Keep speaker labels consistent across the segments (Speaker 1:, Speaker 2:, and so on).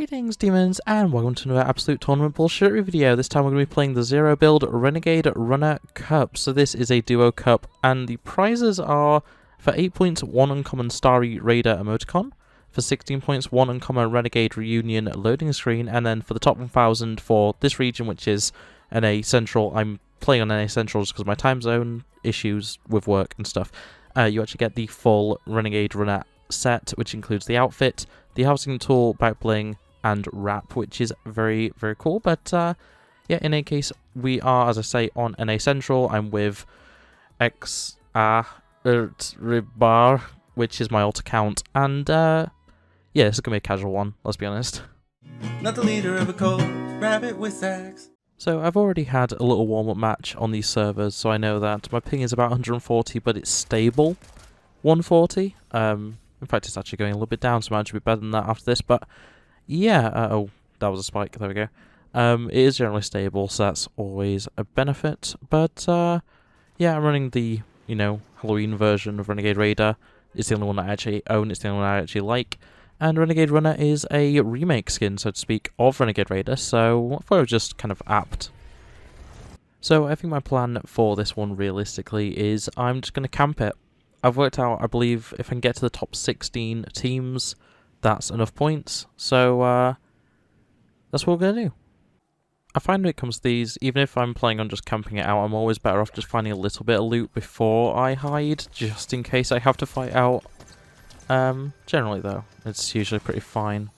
Speaker 1: Greetings demons and welcome to another absolute tournament bullshit video. This time we're going to be playing the 0 build Renegade Runner Cup. So this is a duo cup and the prizes are for 8 points 1 uncommon Starry Raider emoticon, for 16 points 1 uncommon Renegade Reunion loading screen, and then for the top 1000 for this region, which is NA Central. I'm playing on NA Central just because of my time zone issues with work and stuff. You actually get the full Renegade Runner set, which includes the outfit, the housing tool, back bling, and wrap, which is very, very cool. But yeah, in any case, we are, as I say, on NA Central. I'm with Tibbar, which is my alt account, and yeah, this is gonna be a casual one, let's be honest.
Speaker 2: Not the leader of a cult, RabbitWithAxe.
Speaker 1: So I've already had a little warm-up match on these servers, so I know that my ping is about 140, but it's stable 140. In fact, it's actually going a little bit down, so it might be better than that after this. But yeah, oh, that was a spike. There we go. It is generally stable, so that's always a benefit. But yeah, I'm running the Halloween version of Renegade Raider. It's the only one I actually own. It's the only one I actually like. And Renegade Runner is a remake skin, so to speak, of Renegade Raider. So I thought it was just kind of apt. So I think my plan for this one, realistically, is I'm just going to camp it. I've worked out, I believe, if I can get to the top 16 teams, that's enough points. So, that's what we're going to do. I find when it comes to these, even if I'm planning on just camping it out, I'm always better off just finding a little bit of loot before I hide, just in case I have to fight out. Generally, though, it's usually pretty fine.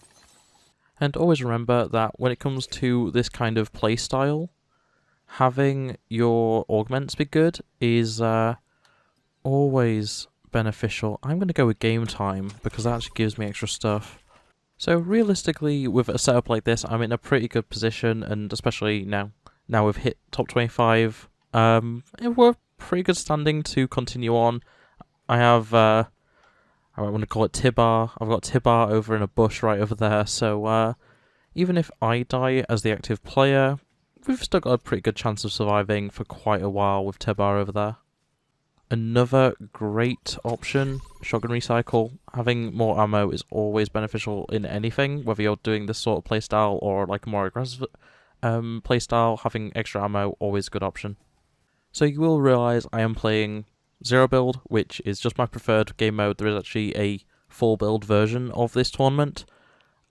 Speaker 1: And always remember that when it comes to this kind of playstyle, having your augments be good is, always beneficial. I'm going to go with game time because that actually gives me extra stuff. So realistically, with a setup like this, I'm in a pretty good position, and especially now we've hit top 25, we're pretty good standing to continue on. I have, I want to call it Tibbar. I've got Tibbar over in a bush right over there, so even if I die as the active player, we've still got a pretty good chance of surviving for quite a while with Tibbar over there. Another great option, shotgun recycle. Having more ammo is always beneficial in anything, whether you're doing this sort of playstyle or like a more aggressive playstyle. Having extra ammo, always a good option. So you will realise I am playing 0 build, which is just my preferred game mode. There is actually a full build version of this tournament.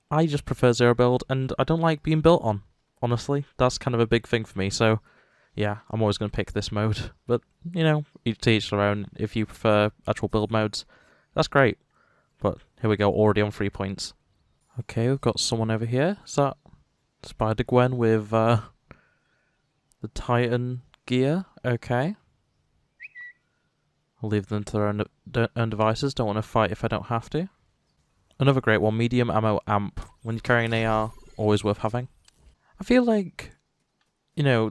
Speaker 1: I just prefer 0 build, and I don't like being built on, honestly. That's kind of a big thing for me, so yeah, I'm always going to pick this mode, but, each to each their own. If you prefer actual build modes, that's great. But here we go, already on 3 points. Okay, we've got someone over here. Is that Spider-Gwen with the Titan gear? Okay. I'll leave them to their own devices. Don't want to fight if I don't have to. Another great one, medium ammo amp. When you're carrying an AR, always worth having. I feel like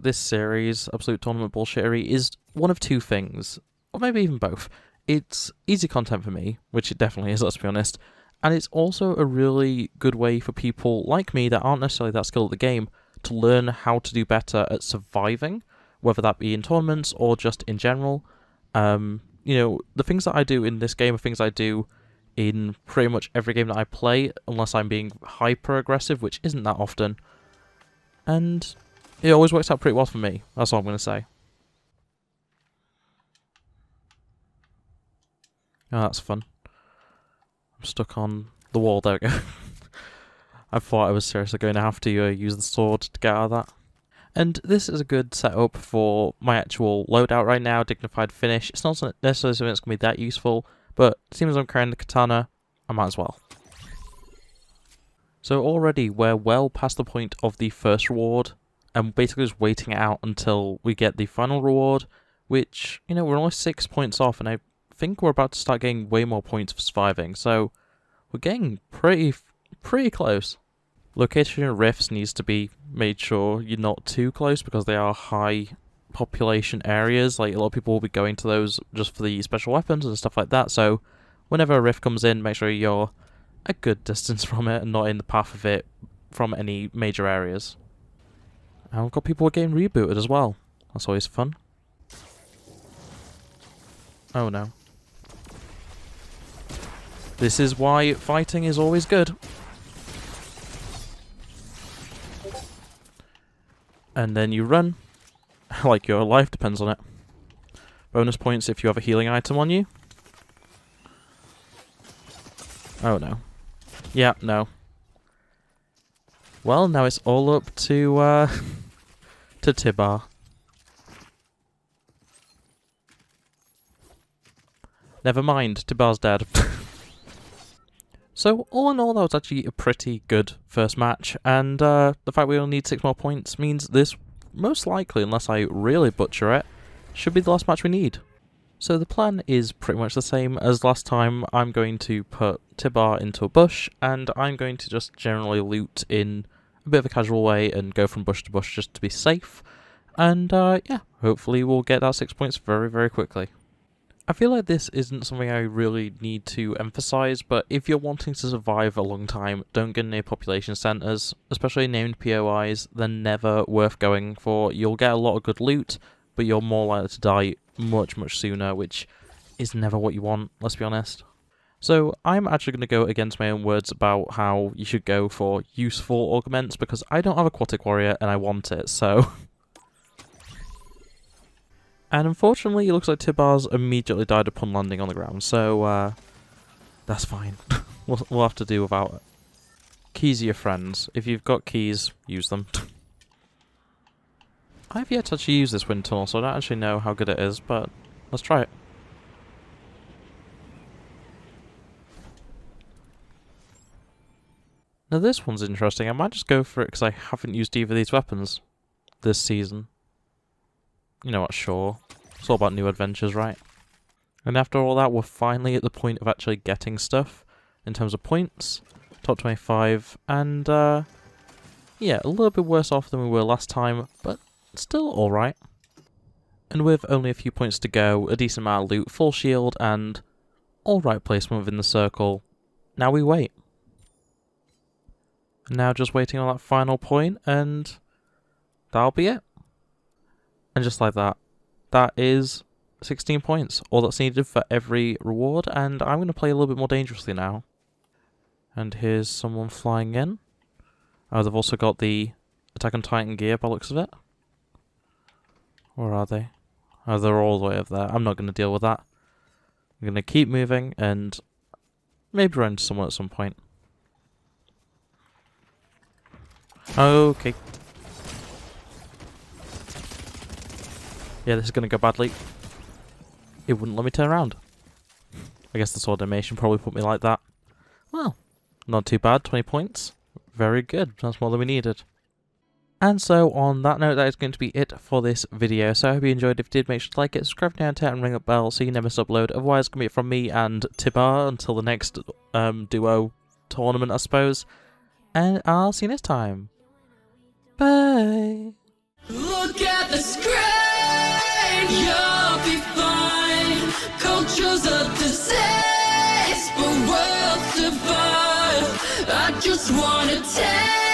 Speaker 1: this series, Absolute Tournament Bullshittery, is one of two things, or maybe even both. It's easy content for me, which it definitely is, let's be honest, and it's also a really good way for people like me that aren't necessarily that skilled at the game to learn how to do better at surviving, whether that be in tournaments or just in general. The things that I do in this game are things I do in pretty much every game that I play, unless I'm being hyper-aggressive, which isn't that often, and it always works out pretty well for me. That's all I'm going to say. Oh, that's fun. I'm stuck on the wall. There we go. I thought I was seriously going to have to use the sword to get out of that. And this is a good setup for my actual loadout right now, Dignified Finish. It's not necessarily something that's going to be that useful, but as soon as I'm carrying the katana, I might as well. So already we're well past the point of the first reward. And basically just waiting it out until we get the final reward, which, we're only 6 points off, and I think we're about to start getting way more points for surviving, so we're getting pretty close. Location rifts needs to be made sure you're not too close, because they are high population areas. Like, a lot of people will be going to those just for the special weapons and stuff like that, so whenever a rift comes in, make sure you're a good distance from it and not in the path of it from any major areas. And we've got people getting rebooted as well. That's always fun. Oh no. This is why fighting is always good. And then you run. Like your life depends on it. Bonus points if you have a healing item on you. Oh no. Yeah, no. Well, now it's all up to Tibbar. Never mind, Tibbar's dead. So, all in all, that was actually a pretty good first match, and the fact we only need 6 more points means this, most likely, unless I really butcher it, should be the last match we need. So the plan is pretty much the same as last time. I'm going to put Tibbar into a bush, and I'm going to just generally loot in a bit of a casual way and go from bush to bush just to be safe. And yeah, hopefully we'll get that 6 points very, very quickly. I feel like this isn't something I really need to emphasise, but if you're wanting to survive a long time, don't get near population centres, especially named POIs. They're never worth going for. You'll get a lot of good loot, but you're more likely to die much, much sooner, which is never what you want, let's be honest. So I'm actually going to go against my own words about how you should go for useful augments, because I don't have Aquatic Warrior and I want it, so... And unfortunately, it looks like Tibbar's immediately died upon landing on the ground, so that's fine. we'll have to do without it. Keys are your friends. If you've got keys, use them. I've yet to actually use this wind tunnel, so I don't actually know how good it is, but let's try it. Now this one's interesting. I might just go for it because I haven't used either of these weapons this season. You know what, sure. It's all about new adventures, right? And after all that, we're finally at the point of actually getting stuff in terms of points. Top 25, and yeah, a little bit worse off than we were last time, but still alright. And with only a few points to go, a decent amount of loot, full shield, and alright placement within the circle, now we wait. Now just waiting on that final point, and that'll be it. And just like that, that is 16 points, all that's needed for every reward, and I'm going to play a little bit more dangerously now. And here's someone flying in. Oh, they've also got the Attack on Titan gear by the looks of it. Where are they? Oh, they're all the way up there. I'm not going to deal with that. I'm going to keep moving and maybe run into someone at some point. Okay. Yeah, this is going to go badly. It wouldn't let me turn around. I guess the sword animation probably put me like that. Well, not too bad. 20 points. Very good. That's more than we needed. And so, on that note, that is going to be it for this video. So, I hope you enjoyed. If you did, make sure to like it, subscribe down to it, and ring that bell so you never miss an upload. Otherwise, it's going to be it from me and Tibbar until the next duo tournament, I suppose. And I'll see you next time. Bye!
Speaker 3: Look at the screen, you'll be fine. Culture's a disease, but worlds divine. I just wanna take